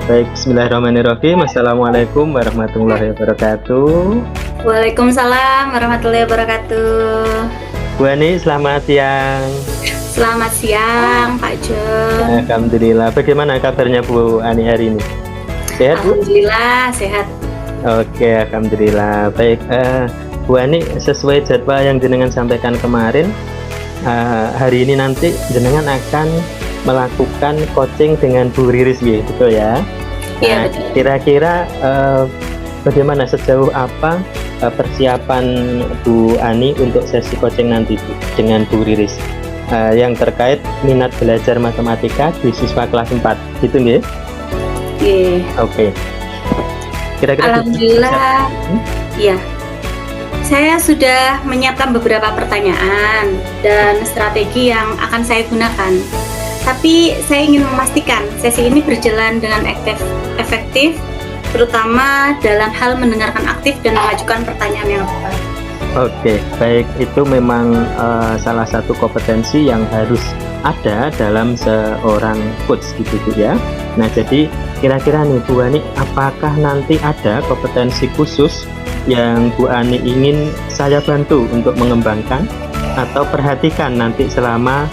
Baik, bismillahirrahmanirrahim. Assalamualaikum warahmatullahi wabarakatuh. Waalaikumsalam warahmatullahi wabarakatuh. Bu Ani, selamat siang. Selamat siang, Pak John. Alhamdulillah. Bagaimana kabarnya Bu Ani hari ini? Sehat, Bu? Alhamdulillah sehat. Oke, alhamdulillah. Baik, Bu Ani, sesuai jadwal yang jenengan sampaikan kemarin, hari ini nanti jenengan akan melakukan coaching dengan Bu Riris, ya, betul ya? Iya, betul. Kira-kira bagaimana, sejauh apa persiapan Bu Ani untuk sesi coaching nanti, Bu, dengan Bu Riris yang terkait minat belajar matematika di siswa kelas 4, gitu nggih? Iya. Oke. Kira-kira Alhamdulillah. Iya. Saya sudah menyiapkan beberapa pertanyaan dan strategi yang akan saya gunakan. Tapi saya ingin memastikan sesi ini berjalan dengan efektif, terutama dalam hal mendengarkan aktif dan mengajukan pertanyaan yang tepat. Oke, baik, itu memang salah satu kompetensi yang harus ada dalam seorang coach, gitu Bu ya. Nah, jadi kira-kira nih Bu Ani, apakah nanti ada kompetensi khusus yang Bu Ani ingin saya bantu untuk mengembangkan atau perhatikan nanti selama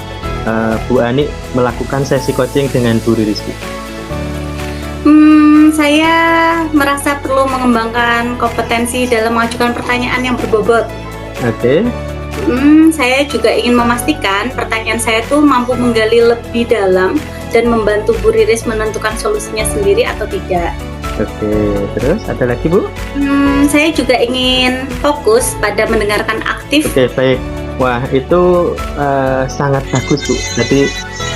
Bu Ani melakukan sesi coaching dengan Bu Riris? Saya merasa perlu mengembangkan kompetensi dalam mengajukan pertanyaan yang berbobot. Oke. Saya juga ingin memastikan pertanyaan saya tuh mampu menggali lebih dalam dan membantu Bu Riris menentukan solusinya sendiri atau tidak. Oke, terus ada lagi Bu? Saya juga ingin fokus pada mendengarkan aktif. Oke, baik. Wah, itu sangat bagus Bu. Jadi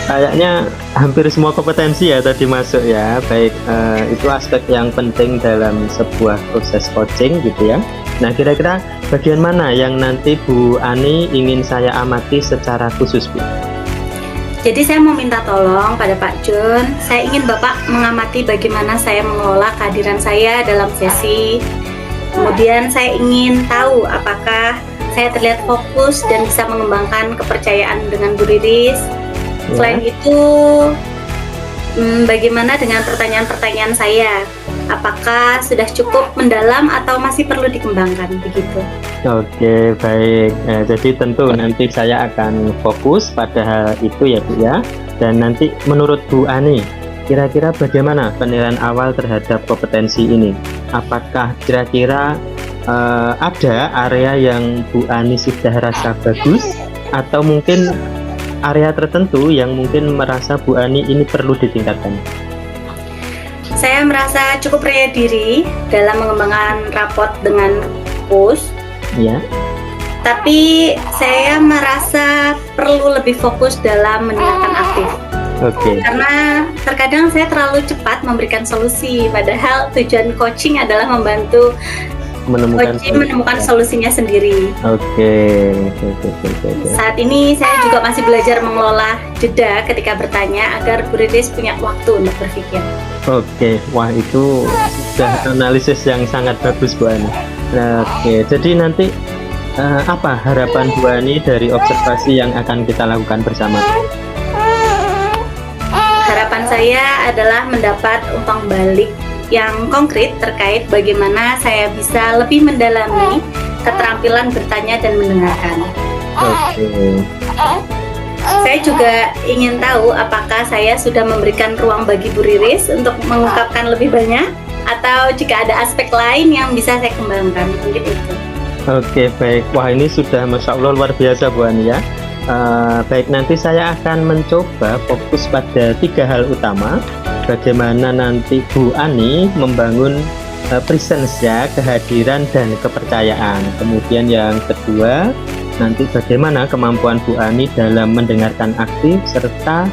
kayaknya hampir semua kompetensi ya tadi masuk ya. Baik, itu aspek yang penting dalam sebuah proses coaching, gitu ya. Nah, kira-kira bagian mana yang nanti Bu Ani ingin saya amati secara khusus, Bu? Jadi saya mau minta tolong pada Pak John. Saya ingin Bapak mengamati bagaimana saya mengelola kehadiran saya dalam sesi. Kemudian saya ingin tahu apakah saya terlihat fokus dan bisa mengembangkan kepercayaan dengan Bu Riris. Selain itu, bagaimana dengan pertanyaan-pertanyaan saya? Apakah sudah cukup mendalam atau masih perlu dikembangkan, begitu? Oke, baik. Jadi tentu nanti saya akan fokus pada hal itu ya Bu ya. Dan nanti menurut Bu Ani, kira-kira bagaimana penilaian awal terhadap kompetensi ini? Apakah kira-kira ada area yang Bu Ani sudah rasa bagus, atau mungkin area tertentu yang mungkin merasa Bu Ani ini perlu ditingkatkan? Saya merasa cukup percaya diri dalam mengembangkan raport dengan coach. Ya. Tapi saya merasa perlu lebih fokus dalam mendengarkan aktif. Oke. Karena terkadang saya terlalu cepat memberikan solusi, padahal tujuan coaching adalah membantu menemukan solusinya sendiri. Oke. Saat ini saya juga masih belajar mengelola jeda ketika bertanya agar Bu Riris punya waktu untuk berpikir. Oke, wah itu sudah analisis yang sangat bagus Bu Ani. Oke, jadi nanti apa harapan Bu Ani dari observasi yang akan kita lakukan bersama? Harapan saya adalah mendapat umpan balik yang konkret terkait bagaimana saya bisa lebih mendalami keterampilan bertanya dan mendengarkan. Oke. Saya juga ingin tahu apakah saya sudah memberikan ruang bagi Bu Riris untuk mengungkapkan lebih banyak, atau jika ada aspek lain yang bisa saya kembangkan, mungkin itu. Oke, baik. Wah, ini sudah Masya Allah luar biasa Bu Ani ya. Baik, nanti saya akan mencoba fokus pada 3 hal utama. Bagaimana nanti Bu Ani membangun presence ya, kehadiran dan kepercayaan. Kemudian yang kedua, nanti bagaimana kemampuan Bu Ani dalam mendengarkan aktif, serta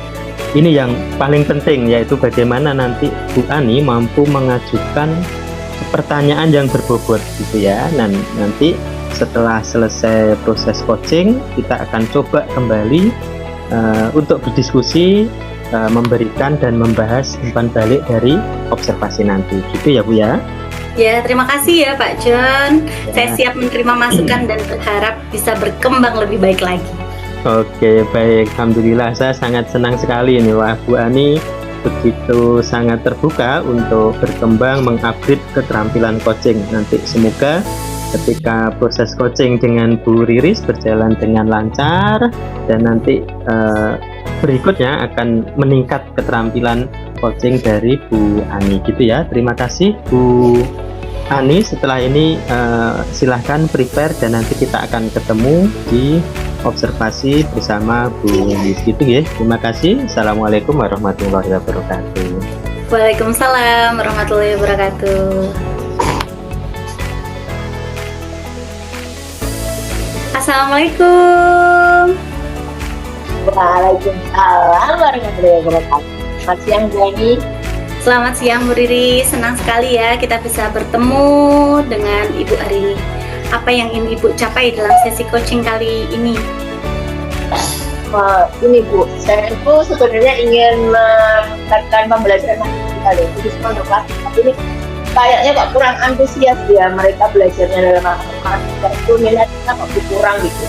ini yang paling penting, yaitu bagaimana nanti Bu Ani mampu mengajukan pertanyaan yang berbobot, gitu ya. Dan nanti setelah selesai proses coaching, kita akan coba kembali untuk berdiskusi, memberikan dan membahas umpan balik dari observasi nanti, gitu ya Bu ya. Ya, terima kasih ya Pak John. Saya siap menerima masukan dan berharap bisa berkembang lebih baik lagi. Oke, baik. Alhamdulillah, saya sangat senang sekali ini. Wah, Bu Ani begitu sangat terbuka untuk berkembang mengupgrade keterampilan coaching. Nanti semoga ketika proses coaching dengan Bu Riris berjalan dengan lancar dan nanti berikutnya akan meningkat keterampilan coaching dari Bu Ani gitu ya. Terima kasih Bu Ani. Setelah ini silahkan prepare dan nanti kita akan ketemu di observasi bersama Bu Lilis gitu ya. Terima kasih. Assalamualaikum warahmatullahi wabarakatuh. Waalaikumsalam warahmatullahi wabarakatuh. Assalamualaikum. Waalaikumsalam warahmatullahi wabarakatuh. Selamat siang Bu Ani. Selamat siang Bu Riri, senang sekali ya kita bisa bertemu dengan Ibu Arini. Apa yang ingin Ibu capai dalam sesi coaching kali ini? Ini Bu, saya itu sebenarnya ingin meningkatkan pembelajaran matematika khususnya untuk kelas. Tapi ini kayaknya kok kurang antusias ya mereka belajarnya dalam matematika itu, minatnya kok kurang gitu.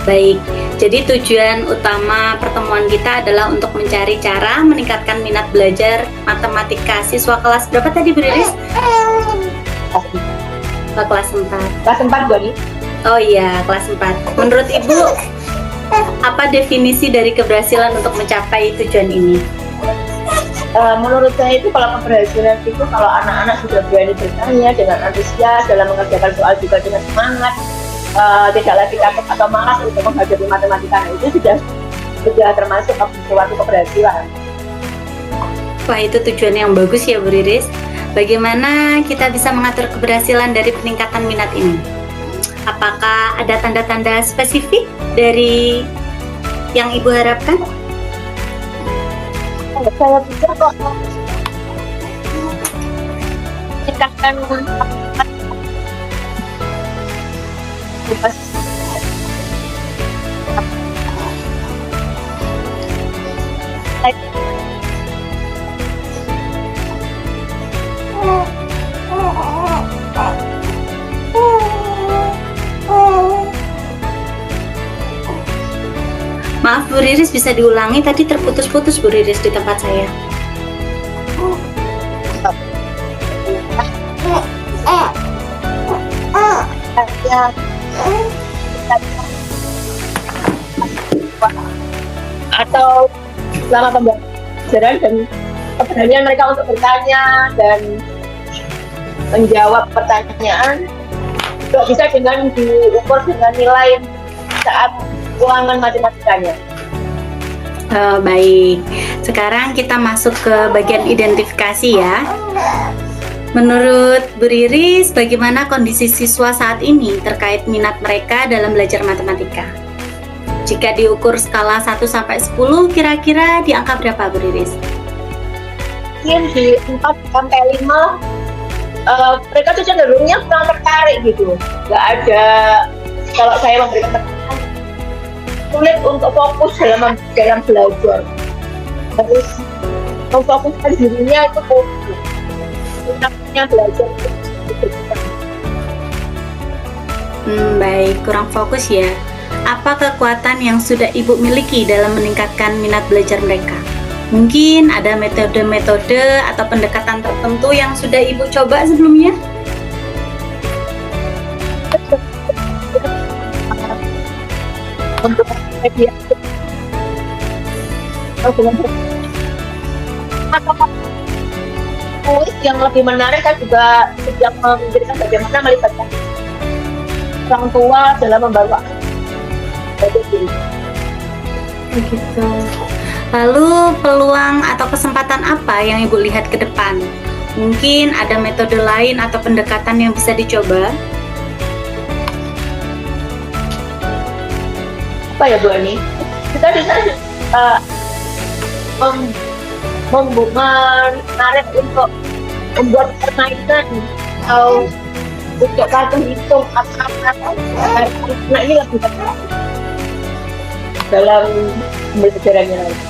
Baik, jadi tujuan utama pertemuan kita adalah untuk mencari cara meningkatkan minat belajar matematika siswa kelas berapa tadi Bu Riris? Kelas 4. Kelas 4 Bu Ani. Oh iya, kelas 4. Menurut Ibu, apa definisi dari keberhasilan untuk mencapai tujuan ini? Menurut saya itu kalau keberhasilan itu kalau anak-anak sudah berani bertanya dengan antusias dalam mengerjakan soal juga dengan semangat, tidak lagi takut atau malas untuk menghadapi matematika, itu sudah termasuk suatu keberhasilan. Wah, itu tujuan yang bagus ya Bu Riris. Bagaimana kita bisa mengatur keberhasilan dari peningkatan minat ini? Apakah ada tanda-tanda spesifik dari yang Ibu harapkan? Saya pikir kok meningkatkan Maaf Bu Riris, bisa diulangi, tadi terputus-putus Bu Riris di tempat saya. Atau selama pembelajaran dan keberanian mereka untuk bertanya dan menjawab pertanyaan juga bisa dengan diukur dengan nilai saat ulangan matematikanya. Baik, sekarang kita masuk ke bagian identifikasi ya. Menurut Bu Riris, bagaimana kondisi siswa saat ini terkait minat mereka dalam belajar matematika? Jika diukur skala 1 sampai 10, kira-kira di angka berapa Bu Riris? Mungkin di 4 sampai 5 mereka tuh cenderungnya kurang tertarik gitu. Nggak ada, kalau saya memberikan pertanyaan, sulit untuk fokus dalam belajar. Terus memfokuskan dirinya itu minatnya belajar. Baik, kurang fokus ya. Apa kekuatan yang sudah Ibu miliki dalam meningkatkan minat belajar mereka? Mungkin ada metode-metode atau pendekatan tertentu yang sudah Ibu coba sebelumnya? Untuk media tulis yang lebih menarik, kan juga sejak memikirkan bagaimana melibatkan orang tua dalam membawa Begitu. Lalu peluang atau kesempatan apa yang Ibu lihat ke depan? Mungkin ada metode lain atau pendekatan yang bisa dicoba? Apa ya Bu Ani? Kita bisa menarik untuk membuat permainan atau untuk kartu hitung atau nah ini lebih tepat dalam pembelajarannya lagi.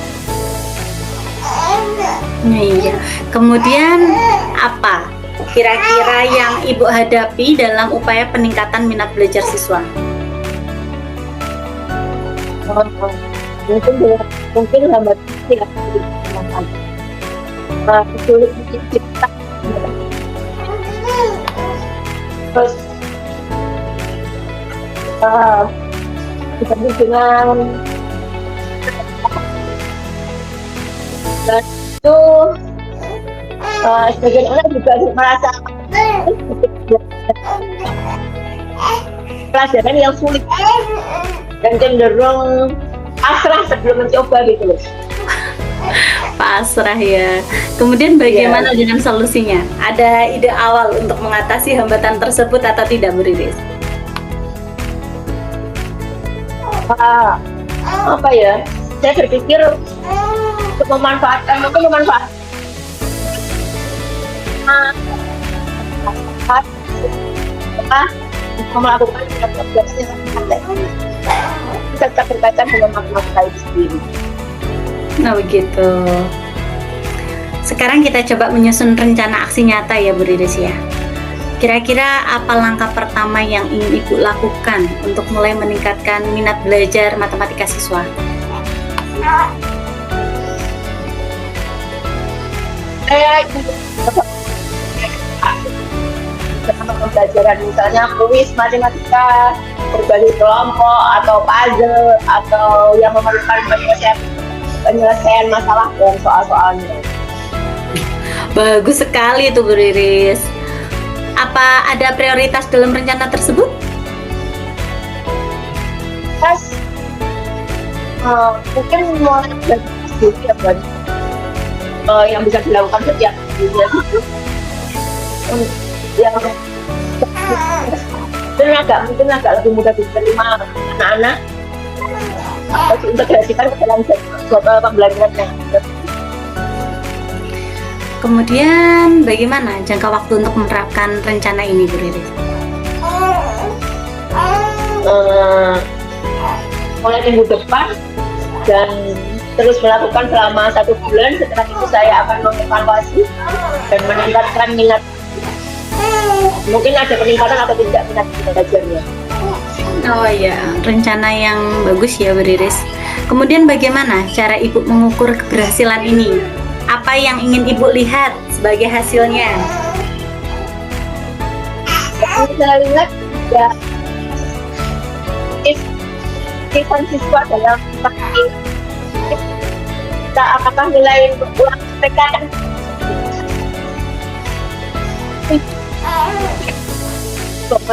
Iya. Kemudian apa kira-kira yang Ibu hadapi dalam upaya peningkatan minat belajar siswa? mungkin lambat tidak masalah. Sulit dicipta. Terus kita dengan dan itu sebagian orang juga merasa pelajaran yang sulit dan cenderung pasrah sebelum mencoba gitu loh. Pasrah ya. Kemudian bagaimana dengan solusinya? Ada ide awal untuk mengatasi hambatan tersebut atau tidak, Bu Riris? Apa ya? Saya berpikir untuk memanfaatkan melakukan tugasnya tetap berkaitan dengan matematika itu sendiri. Nah begitu. Sekarang kita coba menyusun rencana aksi nyata ya Bu Riris ya. Kira-kira apa langkah pertama yang ingin Ibu lakukan untuk mulai meningkatkan minat belajar matematika siswa? Saya pembelajaran misalnya kuis matematika berbagai kelompok atau puzzle atau yang memerlukan penyelesaian masalah dan soal-soalnya. Bagus sekali itu Bu Riris. Apa ada prioritas dalam rencana tersebut? Mungkin mulai dari dulu yang bisa dilakukan setiap bulan itu yang mungkin agak lebih mudah diterima anak-anak atau diintegrasikan ke dalam jadwal pembelajaran yang Kemudian bagaimana jangka waktu untuk menerapkan rencana ini, Bu Riris? Mulai minggu depan dan terus melakukan selama 1 bulan. Setelah itu saya akan mengevaluasi dan meningkatkan minat. Mungkin ada peningkatan atau tidak minat belajarnya. Oh ya, rencana yang bagus ya Bu Riris. Kemudian bagaimana cara Ibu mengukur keberhasilan ini? Apa yang ingin Ibu lihat sebagai hasilnya? Yang saya lihat ya aktifan siswa dalam kita apakah nilai ulang PKN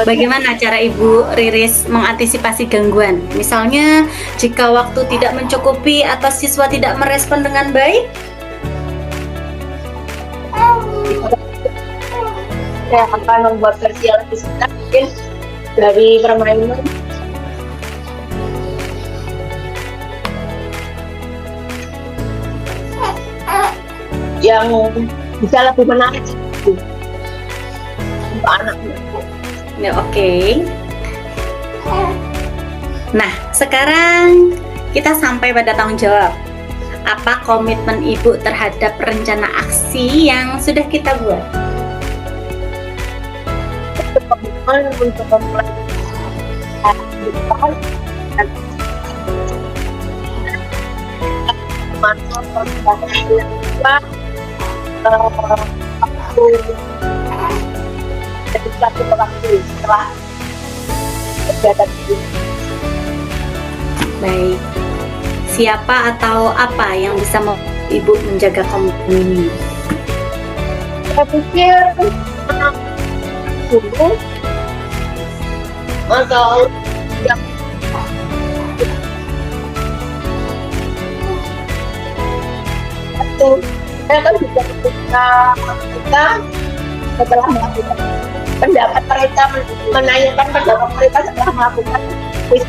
Bagaimana cara Ibu Riris mengantisipasi gangguan? Misalnya, jika waktu tidak mencukupi atau siswa tidak merespon dengan baik? Saya akan membuat versi yang lebih singkat mungkin dari permainan yang bisa lebih menarik untuk anak. Ya, oke. Nah, sekarang kita sampai pada tanggung jawab. Apa komitmen Ibu terhadap rencana aksi yang sudah kita buat? Komitmen untuk memulai waktu setelah kegiatan ini. Baik. Siapa atau apa yang bisa Ibu menjaga komitmen ini? Saya pikir dulu atau yang saya kan juga kita setelah melakukan pendapat mereka, menanyakan pendapat mereka setelah melakukan quiz.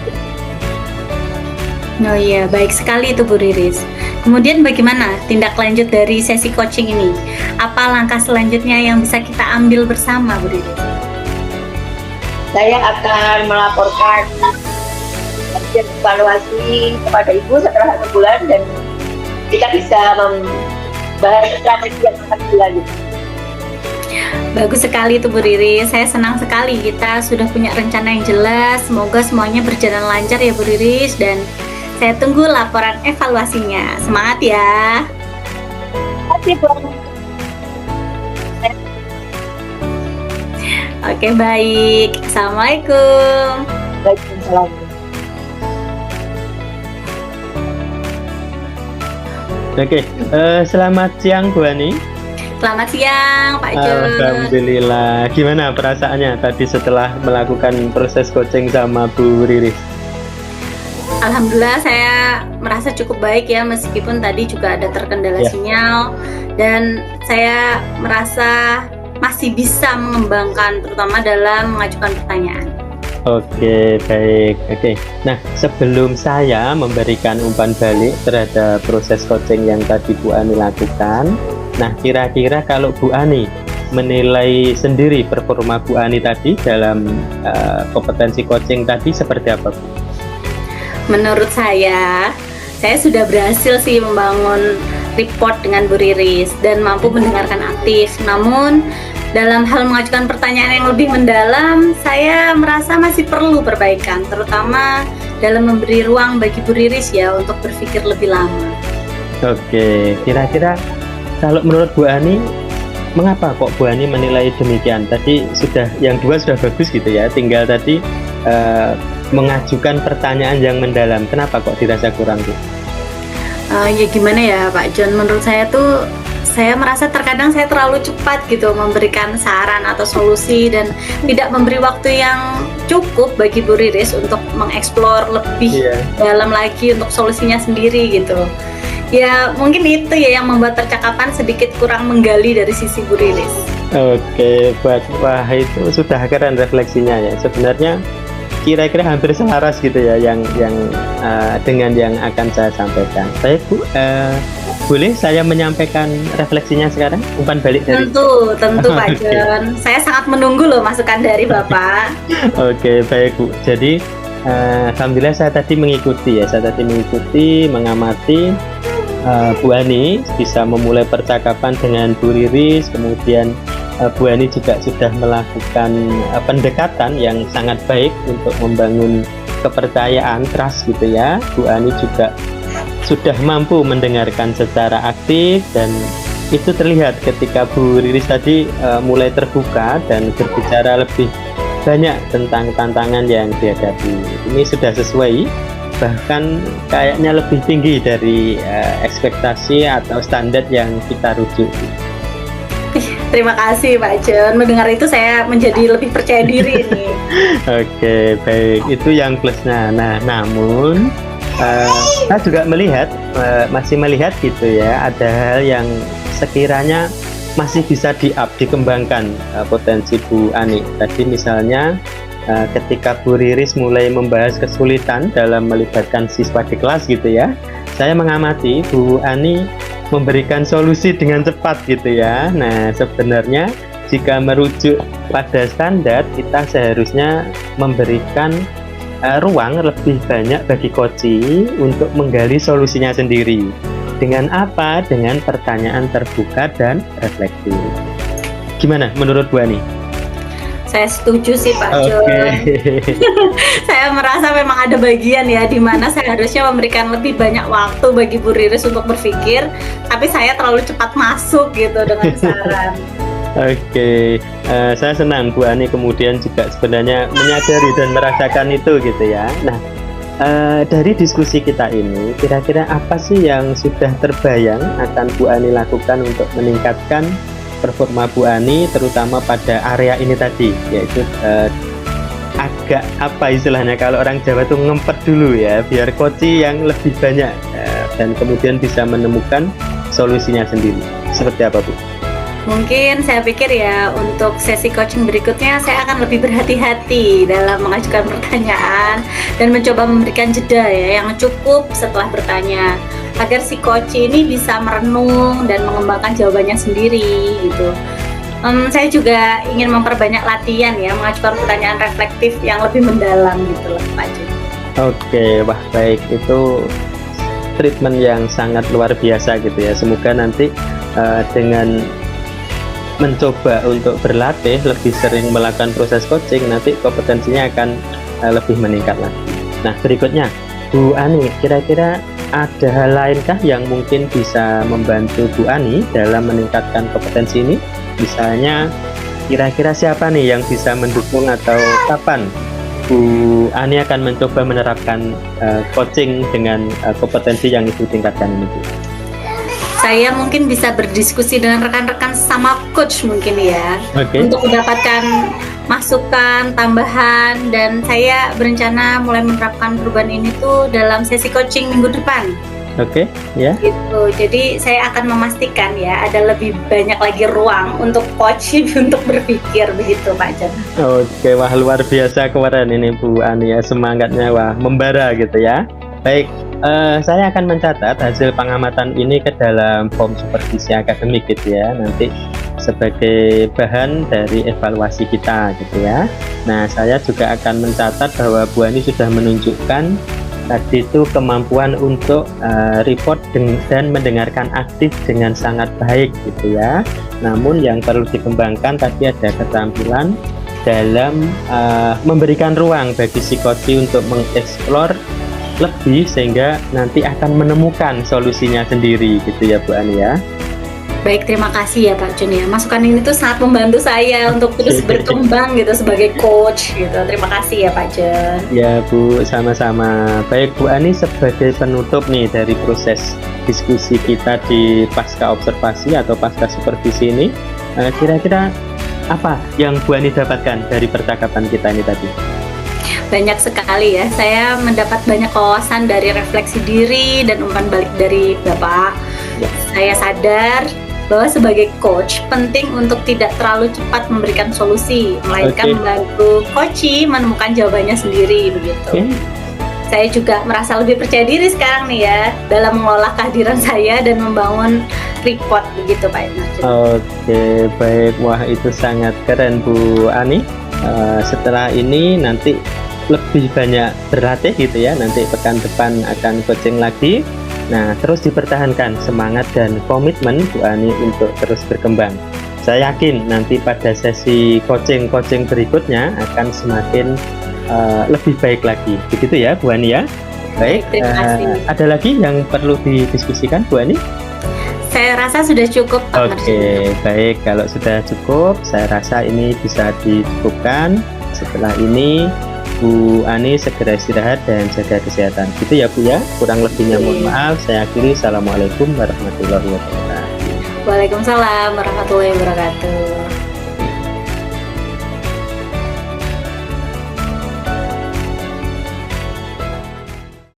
Oh iya, baik sekali itu Bu Riris. Kemudian bagaimana tindak lanjut dari sesi coaching ini? Apa langkah selanjutnya yang bisa kita ambil bersama, Bu Riris? Saya akan melaporkan hasil evaluasi kepada Ibu setelah 1 bulan dan kita bisa membahas strategi yang akan dilanjutkan. Bagus sekali itu Bu Riris. Saya senang sekali kita sudah punya rencana yang jelas. Semoga semuanya berjalan lancar ya Bu Riris, dan Saya tunggu laporan evaluasinya. Semangat ya. Terima kasih Bu Ani. Oke, baik. Assalamualaikum. Waalaikumsalam. Oke, selamat siang Bu Ani. Selamat siang, Pak Jun. Alhamdulillah. Gimana perasaannya tadi setelah melakukan proses coaching sama Bu Riris? Alhamdulillah saya merasa cukup baik ya, meskipun tadi juga ada terkendala Ya. sinyal, dan saya merasa masih bisa mengembangkan terutama dalam mengajukan pertanyaan. Oke, baik. Oke. Nah, sebelum saya memberikan umpan balik terhadap proses coaching yang tadi Bu Ani lakukan, nah kira-kira kalau Bu Ani menilai sendiri performa Bu Ani tadi dalam kompetensi coaching tadi seperti apa, Bu? Menurut saya sudah berhasil sih membangun report dengan Bu Riris dan mampu mendengarkan aktif. Namun dalam hal mengajukan pertanyaan yang lebih mendalam, saya merasa masih perlu perbaikan, terutama dalam memberi ruang bagi Bu Riris ya untuk berpikir lebih lama. Oke, kira-kira kalau menurut Bu Ani, mengapa kok Bu Ani menilai demikian? Tadi yang dua sudah bagus gitu ya, tinggal tadi mengajukan pertanyaan yang mendalam. Kenapa kok dirasa kurang, Bu? Ya gimana ya Pak John, menurut saya tuh saya merasa terkadang saya terlalu cepat gitu memberikan saran atau solusi dan tidak memberi waktu yang cukup bagi Bu Riris untuk mengeksplor lebih dalam lagi untuk solusinya sendiri gitu. Ya mungkin itu ya yang membuat percakapan sedikit kurang menggali dari sisi Bu Riris. Oke, wah itu sudah keren refleksinya ya. Sebenarnya kira-kira hampir selaras gitu ya yang dengan yang akan saya sampaikan. Baik Bu, boleh saya menyampaikan refleksinya sekarang? Umpan balik dari Tentu Pak John. Saya sangat menunggu loh masukan dari Bapak. Oke, baik Bu. Jadi alhamdulillah saya tadi mengikuti, mengamati Bu Ani bisa memulai percakapan dengan Bu Riris, kemudian Bu Ani juga sudah melakukan pendekatan yang sangat baik untuk membangun kepercayaan, trust gitu ya. Bu Ani juga sudah mampu mendengarkan secara aktif dan itu terlihat ketika Bu Riris tadi mulai terbuka dan berbicara lebih banyak tentang tantangan yang dihadapi. Ini sudah sesuai, bahkan kayaknya lebih tinggi dari ekspektasi atau standar yang kita rujuk. Terima kasih Pak John. Mendengar itu saya menjadi lebih percaya diri nih. Oke, baik. Itu yang plusnya. Nah, namun saya juga masih melihat gitu ya, ada hal yang sekiranya masih bisa dikembangkan potensi Bu Ani. Tadi misalnya ketika Bu Riris mulai membahas kesulitan dalam melibatkan siswa di kelas gitu ya, saya mengamati Bu Ani memberikan solusi dengan cepat gitu ya. Nah, sebenarnya jika merujuk pada standar, kita seharusnya memberikan ruang lebih banyak bagi coach untuk menggali solusinya sendiri. Dengan apa? Dengan pertanyaan terbuka dan reflektif. Gimana menurut Bu Ani? Saya setuju sih Pak John. Saya merasa memang ada bagian ya di mana saya harusnya memberikan lebih banyak waktu bagi Bu Riris untuk berpikir, tapi saya terlalu cepat masuk gitu dengan saran. Oke, saya senang Bu Ani kemudian juga sebenarnya menyadari dan merasakan itu gitu ya. Nah, dari diskusi kita ini, kira-kira apa sih yang sudah terbayang akan Bu Ani lakukan untuk meningkatkan performa Bu Ani, terutama pada area ini tadi, yaitu agak apa istilahnya kalau orang Jawa tuh ngempet dulu ya, biar coach yang lebih banyak dan kemudian bisa menemukan solusinya sendiri. Seperti apa Bu? Mungkin saya pikir ya untuk sesi coaching berikutnya saya akan lebih berhati-hati dalam mengajukan pertanyaan dan mencoba memberikan jeda ya yang cukup setelah bertanya agar si coach ini bisa merenung dan mengembangkan jawabannya sendiri gitu. Saya juga ingin memperbanyak latihan ya mengajukan pertanyaan reflektif yang lebih mendalam gitu loh Pak Jun. Oke, wah baik, itu treatment yang sangat luar biasa gitu ya. Semoga nanti dengan mencoba untuk berlatih lebih sering melakukan proses coaching, nanti kompetensinya akan lebih meningkat lagi. Nah berikutnya, Bu Ani, kira-kira ada hal lainkah yang mungkin bisa membantu Bu Ani dalam meningkatkan kompetensi ini? Misalnya, kira-kira siapa nih yang bisa mendukung atau kapan Bu Ani akan mencoba menerapkan coaching dengan kompetensi yang Ibu tingkatkan ini, Bu? Saya mungkin bisa berdiskusi dengan rekan-rekan sama coach mungkin ya, Oke. untuk mendapatkan masukan, tambahan, dan saya berencana mulai menerapkan perubahan ini tuh dalam sesi coaching minggu depan. Oke, ya. Gitu. Jadi saya akan memastikan ya ada lebih banyak lagi ruang untuk coach untuk berpikir begitu Pak Jon. Oke, wah luar biasa kemarin ini Bu Ani ya, semangatnya wah membara gitu ya. Baik, saya akan mencatat hasil pengamatan ini ke dalam form supervisi akademik gitu ya, nanti sebagai bahan dari evaluasi kita gitu ya. Nah, saya juga akan mencatat bahwa Bu Ani sudah menunjukkan tadi itu kemampuan untuk report dan mendengarkan aktif dengan sangat baik gitu ya. Namun yang perlu dikembangkan tadi ada keterampilan dalam memberikan ruang bagi si coach untuk mengeksplor lebih sehingga nanti akan menemukan solusinya sendiri gitu ya Bu Ani ya. Baik, terima kasih ya Pak Jon ya. Masukan ini tuh sangat membantu saya untuk terus berkembang gitu sebagai coach gitu. Terima kasih ya Pak Jon. Ya Bu, sama-sama. Baik Bu Ani, sebagai penutup nih dari proses diskusi kita di pasca observasi atau pasca supervisi ini, kira-kira apa yang Bu Ani dapatkan dari percakapan kita ini tadi? Banyak sekali ya, saya mendapat banyak wawasan dari refleksi diri dan umpan balik dari Bapak. Saya sadar bahwa sebagai coach penting untuk tidak terlalu cepat memberikan solusi, melainkan membantu coachee menemukan jawabannya sendiri begitu. Saya juga merasa lebih percaya diri sekarang nih ya dalam mengelola kehadiran saya dan membangun report begitu Pak Jon. Oke, baik. Wah, itu sangat keren Bu Ani. Setelah ini nanti lebih banyak berlatih gitu ya, nanti pekan depan akan coaching lagi. Nah, terus dipertahankan semangat dan komitmen Bu Ani untuk terus berkembang. Saya yakin nanti pada sesi coaching berikutnya akan semakin lebih baik lagi. Begitu ya Bu Ani ya. Baik, terima kasih. ada lagi yang perlu didiskusikan Bu Ani? Saya rasa sudah cukup Pak Martin. Oke, baik. Kalau sudah cukup, saya rasa ini bisa dicukupkan. Setelah ini Bu Ani segera istirahat dan jaga kesehatan. Gitu ya Bu ya. Kurang lebihnya mohon maaf. Saya akhiri. Assalamualaikum warahmatullahi wabarakatuh. Waalaikumsalam warahmatullahi wabarakatuh.